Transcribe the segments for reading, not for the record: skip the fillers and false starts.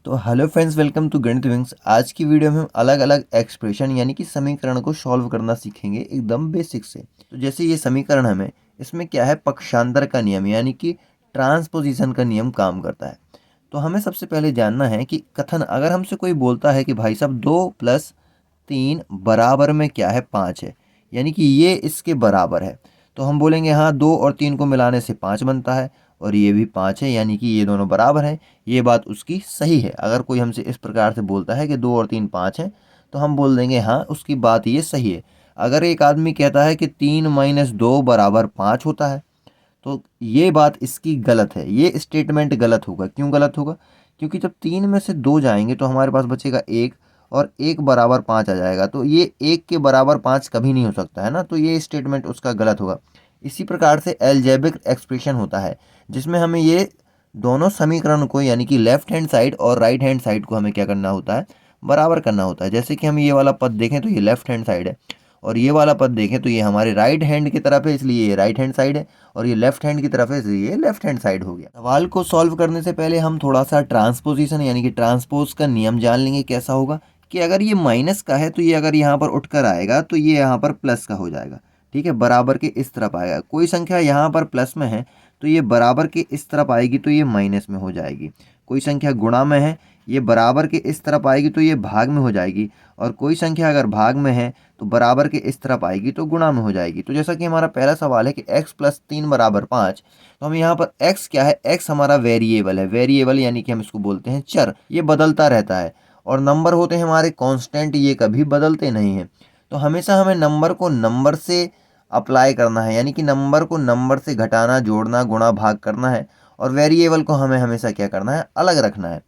तो hello friends, welcome to गणित wings. आज की वीडियो में हम अलग अलग एक्सप्रेशन यानी कि समीकरण को सॉल्व करना सीखेंगे एकदम बेसिक से। तो जैसे ये समीकरण हमें इसमें क्या है, पक्षांतर का नियम यानी कि ट्रांसपोजिशन का नियम काम करता है। तो हमें सबसे पहले जानना है कि कथन अगर हमसे कोई बोलता है कि भाई साहब 2 + 3 बराबर में क्या है, 5 है, यानी कि ये इसके बराबर है, तो हम बोलेंगे हाँ 2 और 3 को मिलाने से 5 बनता है और ये भी 5 है, यानी कि ये दोनों बराबर हैं। ये बात उसकी सही है। अगर कोई हमसे इस प्रकार से बोलता है कि 2 और 3 5 हैं, तो हम बोल देंगे हाँ उसकी बात ये सही है। अगर एक आदमी कहता है कि 3 - 2 = 5 होता है, तो ये बात इसकी गलत है। ये स्टेटमेंट गलत होगा। क्यों गलत होगा? क्योंकि जब 3 में से 2 जाएंगे तो हमारे पास बचेगा 1 और 1 बराबर 5 आ जाएगा। तो ये 1 के बराबर 5 कभी नहीं हो सकता है ना, तो ये स्टेटमेंट उसका गलत होगा। इसी प्रकार से एल्जेब्रिक एक्सप्रेशन होता है जिसमें हमें ये दोनों समीकरण को यानी कि लेफ्ट हैंड साइड और राइट हैंड साइड को हमें क्या करना होता है, बराबर करना होता है। जैसे कि हम ये वाला पद देखें तो ये लेफ्ट हैंड साइड है और ये वाला पद देखें तो ये हमारे राइट हैंड की तरफ है, इसलिए ये राइट हैंड साइड है और ये लेफ्ट हैंड की तरफ है, इसलिए ये लेफ्ट हैंड साइड हो गया। सवाल को सॉल्व करने से पहले हम थोड़ा सा ट्रांसपोजिशन यानी कि ट्रांसपोज का नियम जान लेंगे। कैसा होगा कि अगर ये माइनस का है तो ये अगर यहाँ पर उठकर आएगा तो ये यहाँ पर प्लस का हो जाएगा। ठीक है, बराबर के इस तरफ आएगा। कोई संख्या यहाँ पर प्लस में है तो ये बराबर के इस तरफ आएगी तो ये माइनस में हो जाएगी। कोई संख्या गुणा में है, ये बराबर के इस तरफ आएगी तो ये भाग में हो जाएगी। और कोई संख्या अगर भाग में है तो बराबर के इस तरफ आएगी तो गुणा में हो जाएगी। तो जैसा कि हमारा पहला सवाल है कि x + 3 = 5, तो हम यहाँ पर x क्या है, x हमारा वेरिएबल है। वेरिएबल यानी कि हम इसको बोलते हैं चर, ये बदलता रहता है। और नंबर होते हैं हमारे कांस्टेंट, ये कभी बदलते नहीं हैं। तो हमेशा हमें नंबर को नंबर से अप्लाई करना है, यानी कि नंबर को नंबर से घटाना, जोड़ना, गुणा, भाग करना है। और वेरिएबल को हमें हमेशा क्या करना है, अलग रखना है।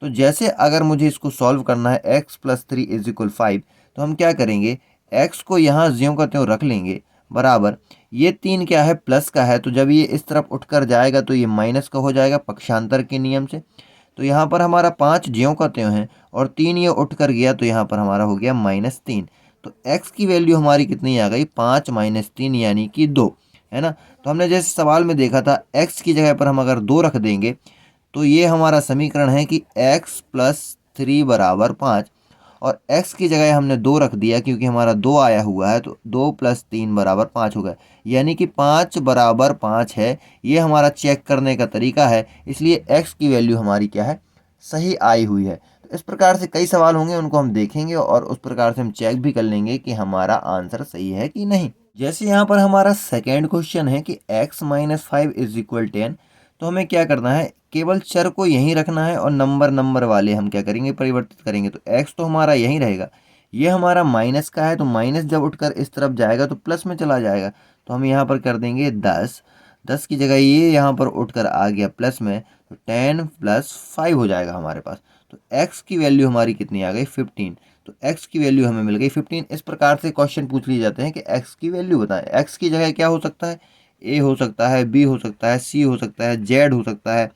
तो जैसे अगर मुझे इसको सॉल्व करना है x + 3 = 5, तो हम क्या करेंगे, x को यहाँ ज्यों का त्यों रख लेंगे बराबर। ये 3 क्या है, प्लस का है, तो जब ये इस तरफ उठकर जाएगा तो ये माइनस का हो जाएगा पक्षांतर के नियम से। तो यहाँ पर हमारा 5 ज्यों का त्यों है और 3 ये उठ कर गया तो यहाँ पर हमारा हो गया -3। तो x की वैल्यू हमारी कितनी आ गई, 5 - 3 यानी कि 2, है ना। तो हमने जैसे सवाल में देखा था, x की जगह पर हम अगर 2 रख देंगे तो ये हमारा समीकरण है कि x + 3 = 5। और x की जगह हमने 2 रख दिया क्योंकि हमारा 2 आया हुआ है, तो 2 + 3 = 5 हो गया, यानी कि 5 = 5 है। ये हमारा चेक करने का तरीका है, इसलिए x की वैल्यू हमारी क्या है, सही आई हुई है। तो इस प्रकार से कई सवाल होंगे, उनको हम देखेंगे और उस प्रकार से हम चेक भी कर लेंगे कि हमारा आंसर सही है कि नहीं। जैसे यहाँ पर हमारा सेकेंड क्वेश्चन है कि x - 5 = 10, तो हमें क्या करना है, केवल चर को यहीं रखना है और नंबर वाले हम क्या करेंगे, परिवर्तित करेंगे। तो x तो हमारा यहीं रहेगा। ये हमारा माइनस का है, तो माइनस जब उठकर इस तरफ जाएगा तो प्लस में चला जाएगा। तो हम यहाँ पर कर देंगे 10। 10 की जगह ये यहाँ पर उठकर आ गया प्लस में, तो 10 + 5 हो जाएगा हमारे पास। तो x की वैल्यू हमारी कितनी आ गई, 15। तो x की वैल्यू हमें मिल गई 15। इस प्रकार से क्वेश्चन पूछ लिए जाते हैं कि x की वैल्यू बताएं। x की जगह क्या हो सकता है, ए हो सकता है, बी हो सकता है, सी हो सकता है, जेड हो सकता है,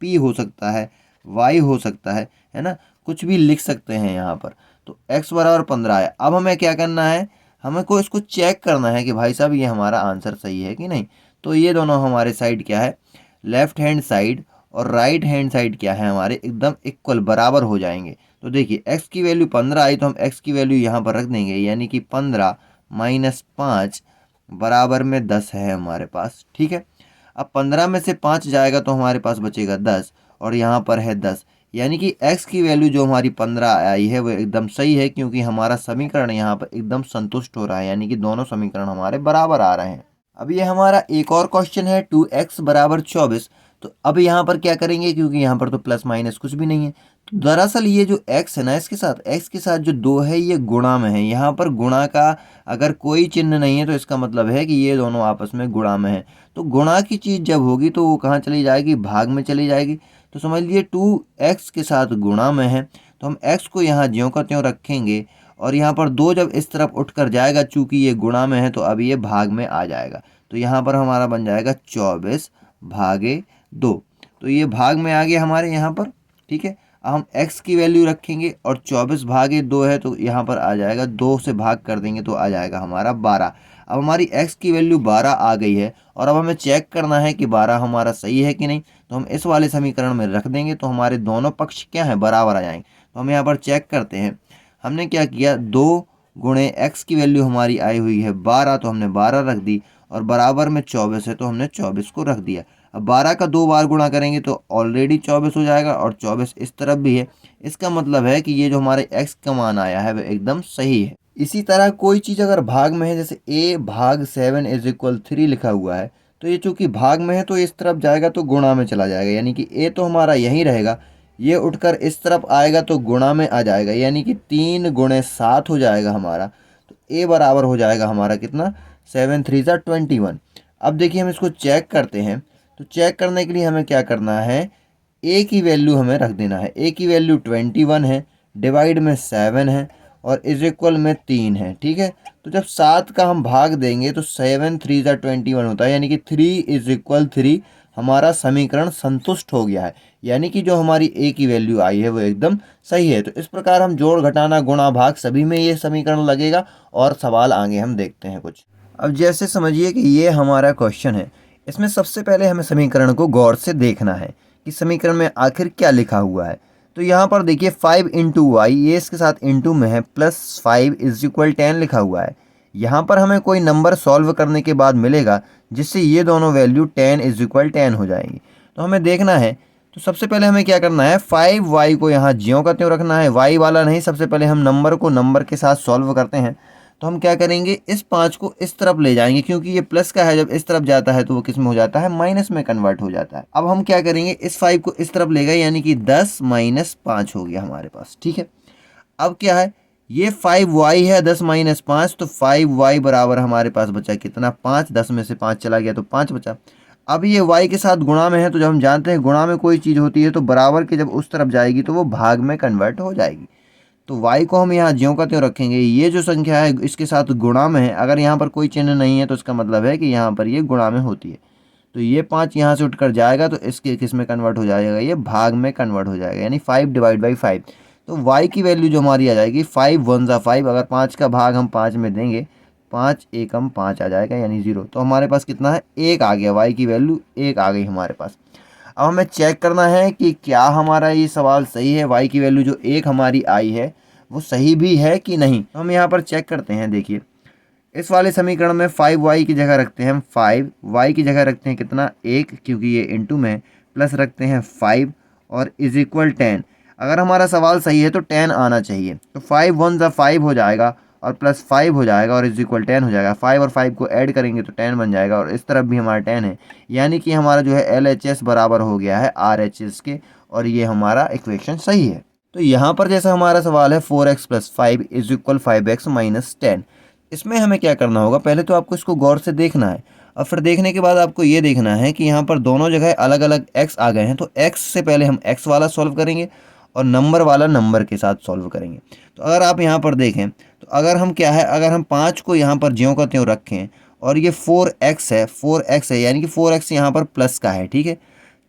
पी हो सकता है, वाई हो सकता है ना। कुछ भी लिख सकते हैं यहाँ पर। तो x = 15 है। अब हमें क्या करना है, हमें को इसको चेक करना है कि भाई साहब ये हमारा आंसर सही है कि नहीं। तो ये दोनों हमारे साइड क्या है, लेफ्ट हैंड साइड और राइट हैंड साइड क्या है, हमारे एकदम इक्वल बराबर हो जाएंगे। तो देखिए x की वैल्यू 15 आई, तो हम x की वैल्यू यहाँ पर रख देंगे, यानी कि 15 - 5 बराबर में 10 है हमारे पास। ठीक है, अब 15 में से 5 जाएगा तो हमारे पास बचेगा 10 और यहाँ पर है 10, यानी कि x की वैल्यू जो हमारी 15 आई है वो एकदम सही है, क्योंकि हमारा समीकरण यहाँ पर एकदम संतुष्ट हो रहा है, यानी कि दोनों समीकरण हमारे बराबर आ रहे हैं। अब ये हमारा एक और क्वेश्चन है 2x = 24। तो अब यहाँ पर क्या करेंगे, क्योंकि यहाँ पर तो प्लस माइनस कुछ भी नहीं है, तो दरअसल ये जो x है ना, इसके साथ x के साथ जो 2 है ये गुणा में है। यहाँ पर गुणा का अगर कोई चिन्ह नहीं है तो इसका मतलब है कि ये दोनों आपस में गुणा में है। तो गुणा की चीज़ जब होगी तो वो कहाँ चली जाएगी, भाग में चली जाएगी। तो समझ लीजिए 2x के साथ गुणा में है, तो हम x को यहाँ ज्यों का त्यों रखेंगे और यहाँ पर 2 जब इस तरफ उठकर जाएगा, चूंकि ये गुणा में है तो अब ये भाग में आ जाएगा। तो यहाँ पर हमारा बन जाएगा 24/2। तो ये भाग में आ गया हमारे यहाँ पर। ठीक है, अब हम x की वैल्यू रखेंगे और 24/2 है तो यहाँ पर आ जाएगा, 2 से भाग कर देंगे तो आ जाएगा हमारा 12। अब हमारी x की वैल्यू 12 आ गई है और अब हमें चेक करना है कि 12 हमारा सही है कि नहीं। तो हम इस वाले समीकरण में रख देंगे तो हमारे दोनों पक्ष क्या हैं, बराबर आ जाएंगे। तो हम यहाँ पर चेक करते हैं। हमने क्या किया, 2 गुणे x की वैल्यू हमारी आई हुई है 12, तो हमने 12 रख दी, और बराबर में 24 है तो हमने 24 को रख दिया। अब 12 का 2 बार गुणा करेंगे तो ऑलरेडी 24 हो जाएगा, और 24 इस तरफ भी है। इसका मतलब है कि ये जो हमारे x का मान आया है वह एकदम सही है। इसी तरह कोई चीज़ अगर भाग में है, जैसे a भाग 7 इज इक्वल 3 लिखा हुआ है, तो ये चूंकि भाग में है तो इस तरफ जाएगा तो गुणा में चला जाएगा, यानी कि a तो हमारा यहीं रहेगा, ये उठकर इस तरफ आएगा तो गुणा में आ जाएगा, यानी कि 3 गुणे 7 हो जाएगा हमारा। तो a बराबर हो जाएगा हमारा कितना, 7 3 ज़ा 21। अब देखिए हम इसको चेक करते हैं। तो चेक करने के लिए हमें क्या करना है, a की वैल्यू हमें रख देना है। a की वैल्यू 21 है, डिवाइड में 7 है, और इज इक्वल में 3 है। ठीक है, तो जब 7 का हम भाग देंगे तो 7 3 ज़ा 21 होता है, यानी कि 3 इज इक्वल 3। हमारा समीकरण संतुष्ट हो गया है, यानी कि जो हमारी a की वैल्यू आई है वो एकदम सही है। तो इस प्रकार हम जोड़ घटाना गुणा भाग सभी में ये समीकरण लगेगा। और सवाल आगे हम देखते हैं कुछ। अब जैसे समझिए कि ये हमारा क्वेश्चन है, इसमें सबसे पहले हमें समीकरण को गौर से देखना है कि समीकरण में आखिर क्या लिखा हुआ है। तो यहाँ पर देखिए 5 इंटू वाई, ये इसके साथ इंटू में है, प्लस 5 इज इक्वल 10 लिखा हुआ है। यहाँ पर हमें कोई नंबर सॉल्व करने के बाद मिलेगा जिससे ये दोनों वैल्यू 10 इज इक्वल 10 हो जाएंगी। तो हमें देखना है, तो सबसे पहले हमें क्या करना है, 5y को यहाँ ज्यों का त्यों रखना है, y वाला नहीं। सबसे पहले हम नंबर को नंबर के साथ सॉल्व करते हैं। तो हम क्या करेंगे, इस 5 को इस तरफ ले जाएंगे, क्योंकि ये प्लस का है, जब इस तरफ जाता है तो वो किस में हो जाता है, माइनस में कन्वर्ट हो जाता है। अब हम क्या करेंगे, इस 5 को इस तरफ ले गए, यानी कि 10 माइनस 5 हो गया हमारे पास। ठीक है, अब क्या है, ये 5y है, 10 माइनस 5, तो 5y बराबर हमारे पास बचा कितना, 5। 10 में से 5 चला गया तो 5 बचा। अब ये y के साथ गुणा में है, तो जब हम जानते हैं गुणा में कोई चीज़ होती है तो बराबर के जब उस तरफ जाएगी तो वो भाग में कन्वर्ट हो जाएगी। तो y को हम यहाँ ज्यों का त्यों रखेंगे। ये जो संख्या है इसके साथ गुणा में है, अगर यहाँ पर कोई चिन्ह नहीं है तो इसका मतलब है कि यहाँ पर ये गुणा में होती है। तो ये 5 यहाँ से उठकर जाएगा तो इसके किस में कन्वर्ट हो जाएगा, ये भाग में कन्वर्ट हो जाएगा, यानी 5 डिवाइड बाई 5। तो y की वैल्यू जो हमारी आ जाएगी 5 1 ज़ा 5। अगर 5 का भाग हम 5 में देंगे, 5 एकम 5 आ जाएगा, यानी 0। तो हमारे पास कितना है, 1 आ गया, y की वैल्यू 1 आ गई हमारे पास। अब हमें चेक करना है कि क्या हमारा ये सवाल सही है, y की वैल्यू जो 1 हमारी आई है वो सही भी है कि नहीं। तो हम यहाँ पर चेक करते हैं। देखिए इस वाले समीकरण में 5y की जगह रखते हैं हम 5, y की जगह रखते हैं कितना, 1, क्योंकि ये इंटू में है, प्लस रखते हैं 5 और इज इक्वल 10। अगर हमारा सवाल सही है तो 10 आना चाहिए। तो 5 1 ज़ा 5 हो जाएगा, और प्लस 5 हो जाएगा, और इज इक्वल 10 हो जाएगा। 5 और 5 को ऐड करेंगे तो 10 बन जाएगा, और इस तरफ भी हमारा 10 है, यानी कि हमारा जो है LHS बराबर हो गया है RHS के, और ये हमारा इक्वेशन सही है। तो यहाँ पर जैसा हमारा सवाल है 4x plus 5 is equal 5x minus 10, इसमें हमें क्या करना होगा, पहले तो आपको इसको गौर से देखना है, और फिर देखने के बाद आपको ये देखना है कि यहाँ पर दोनों जगह अलग अलग x आ गए हैं। तो x से पहले हम x वाला सॉल्व करेंगे और नंबर वाला नंबर के साथ सॉल्व करेंगे। तो अगर आप यहाँ पर देखें तो अगर हम क्या है, अगर हम 5 को यहाँ पर ज्यों का त्यों रखें और ये 4x है, 4x है, यानी कि 4x यहाँ पर प्लस का है। ठीक है,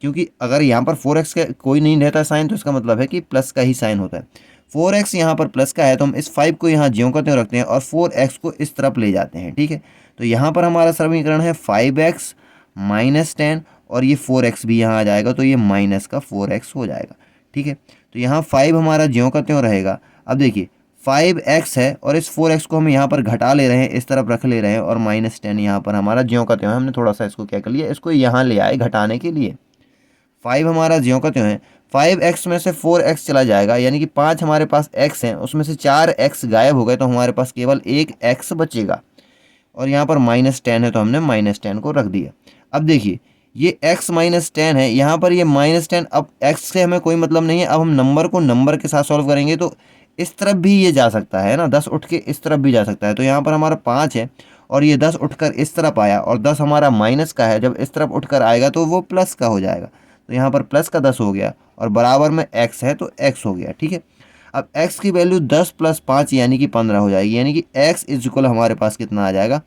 क्योंकि अगर यहाँ पर 4x का कोई नहीं रहता साइन तो इसका मतलब है कि प्लस का ही साइन होता है। 4x यहाँ पर प्लस का है तो हम इस 5 को यहाँ ज्यों का त्यों रखते हैं और 4x को इस तरफ ले जाते हैं। ठीक है, तो यहाँ पर हमारा समीकरण है 5x माइनस 10, और ये 4x भी यहाँ आ जाएगा, तो ये माइनस का 4x हो जाएगा। ठीक है, तो यहाँ 5 हमारा ज्यों का त्यों रहेगा। अब देखिए 5x है और इस 4x को हम यहाँ पर घटा ले रहे हैं, इस तरफ रख ले रहे हैं, और माइनस 10 यहाँ पर हमारा ज्यों का त्यों है। हमने थोड़ा सा इसको क्या कर लिया, इसको यहाँ ले आए घटाने के लिए। 5 हमारा ज्यों का त्यों है, 5x में से 4x चला जाएगा, यानी कि 5 हमारे पास x हैं, उसमें से 4x गायब हो गए, तो हमारे पास केवल एक x बचेगा। और यहाँ पर माइनस 10 है तो हमने माइनस 10 को रख दिया। अब देखिए ये x माइनस 10 है, यहाँ पर ये माइनस 10। अब x से हमें कोई मतलब नहीं है, अब हम नंबर को नंबर के साथ सॉल्व करेंगे तो इस तरफ भी ये जा सकता है ना, 10 उठ के इस तरफ भी जा सकता है। तो यहाँ पर हमारा 5 है और ये 10 उठकर इस तरफ आया, और 10 हमारा माइनस का है, जब इस तरफ उठकर आएगा तो वो प्लस का हो जाएगा। तो यहाँ पर प्लस का 10 हो गया, और बराबर में x है तो x हो गया। ठीक है, अब x की वैल्यू 10 प्लस 5 यानी कि 15 हो जाएगी, यानी कि x इज इक्वल हमारे पास कितना आ जाएगा,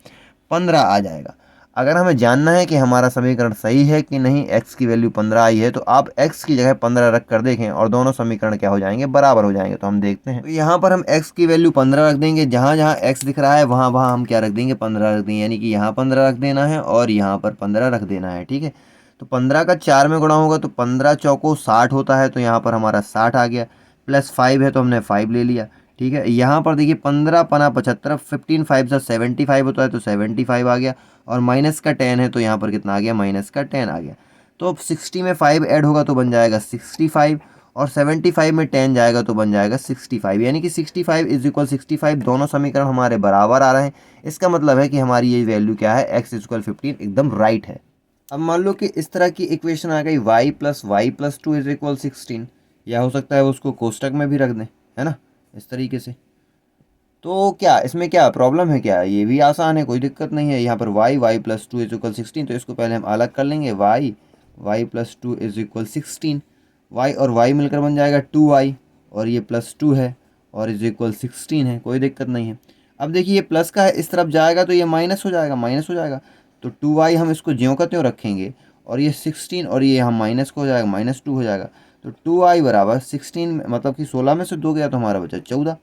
15 आ जाएगा। अगर हमें जानना है कि हमारा समीकरण सही है कि नहीं, x की वैल्यू 15 आई है, तो आप x की जगह 15 रख कर देखें और दोनों समीकरण क्या हो जाएंगे, बराबर हो जाएंगे। तो हम देखते हैं, तो यहाँ पर हम x की वैल्यू 15 रख देंगे, जहाँ जहाँ x दिख रहा है वहाँ वहाँ हम क्या रख देंगे, 15 रख देंगे, यानी कि यहाँ 15 रख देना है और यहाँ पर 15 रख देना है। ठीक है, तो 15 का 4 में गुणा होगा तो 15 चौको 60 होता है, तो यहाँ पर हमारा 60 आ गया, प्लस 5 है तो हमने 5 ले लिया। ठीक है, यहाँ पर देखिए 15 पना 75, 15 5 से 75 होता है, तो 75 आ गया, और माइनस का 10 है तो यहाँ पर कितना आ गया, माइनस का 10 आ गया। तो अब 60 में 5 ऐड होगा तो बन जाएगा 65, और 75 में 10 जाएगा तो बन जाएगा 65, यानी कि 65 इज इक्वल 65। दोनों समीकरण हमारे बराबर आ रहे हैं। इसका मतलब है कि हमारी ये वैल्यू क्या है, x इक्वल 15 एकदम राइट है। अब मान लो कि इस तरह की इक्वेशन आ गई y+y+2 इज इक्वल 16, या हो सकता है उसको कोष्टक में भी रख दें, है ना, इस तरीके से। तो क्या इसमें क्या प्रॉब्लम है, क्या ये भी आसान है, कोई दिक्कत नहीं है। यहाँ पर y+2 इज इक्वल 16, तो इसको पहले हम अलग कर लेंगे, y+2 इज इक्वल 16, y और y मिलकर बन जाएगा 2y, और ये +2 है और इज इक्वल 16 है, कोई दिक्कत नहीं है। अब देखिए ये प्लस का है, इस तरफ जाएगा तो ये माइनस हो जाएगा, माइनस हो जाएगा, तो 2y हम इसको ज्यों का त्यों रखेंगे, और ये 16 और ये हम माइनस को हो जाएगा, -2 हो जाएगा। तो 2y बराबर 16, मतलब कि 16 में से 2 गया तो हमारा बचा 14,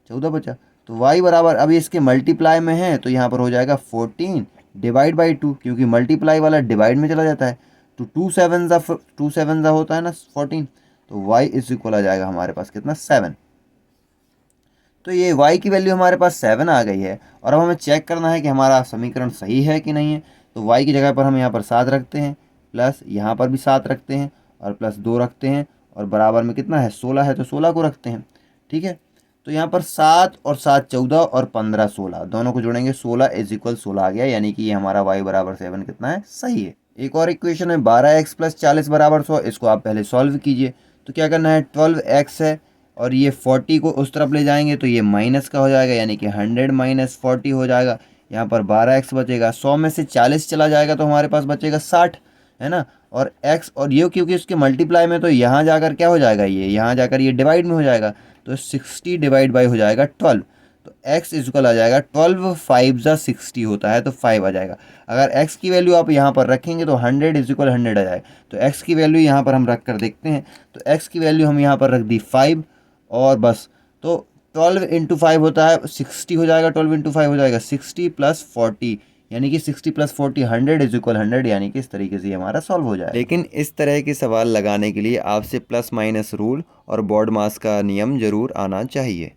14 बचा। तो y बराबर, अभी इसके मल्टीप्लाई में है तो यहाँ पर हो जाएगा 14 डिवाइड बाई 2, क्योंकि मल्टीप्लाई वाला डिवाइड में चला जाता है, तो 2 7 जा होता है ना 14, तो y इज इक्वल आ जाएगा हमारे पास कितना, 7। तो ये y की वैल्यू हमारे पास 7 आ गई है, और अब हमें चेक करना है कि हमारा समीकरण सही है कि नहीं है। तो y की जगह पर हम यहाँ पर 7 रखते हैं, प्लस यहाँ पर भी 7 रखते हैं, और प्लस 2 रखते हैं, और बराबर में कितना है, 16 है, तो 16 को रखते हैं। ठीक है, तो यहाँ पर 7 और 7 14 और 15 16, दोनों को जोड़ेंगे 16 इज इक्वल 16 आ गया, यानी कि ये हमारा y बराबर 7 कितना है, सही है। एक और इक्वेशन है 12x + 40 बराबर 100, इसको आप पहले सॉल्व कीजिए। तो क्या करना है, 12x है और ये 40 को उस तरफ ले जाएंगे तो ये माइनस का हो जाएगा, यानी कि 100 - 40 हो जाएगा। यहाँ पर 12x बचेगा, 100 में से 40 चला जाएगा तो हमारे पास बचेगा 60, है ना। और x, और ये क्योंकि उसके मल्टीप्लाई में, तो यहाँ जाकर क्या हो जाएगा, ये यहाँ जाकर ये डिवाइड में हो जाएगा, तो 60 डिवाइड बाई हो जाएगा 12, तो x इक्वल आ जाएगा 12, 5 जा 60 होता है तो 5 आ जाएगा। अगर x की वैल्यू आप यहाँ पर रखेंगे तो 100 इक्वल 100 आ जाएगा, तो x की वैल्यू यहाँ पर हम रख कर देखते हैं। तो x की वैल्यू हम यहाँ पर रख दी 5, और बस, तो 12 × 5 होता है 60 हो जाएगा, 12 × 5 हो जाएगा 60 + 40, यानी कि 60 + 40 100 इक्वल 100, यानी कि इस तरीके से हमारा सॉल्व हो जाए। लेकिन इस तरह के सवाल लगाने के लिए आपसे प्लस माइनस रूल और बॉड मास का नियम जरूर आना चाहिए।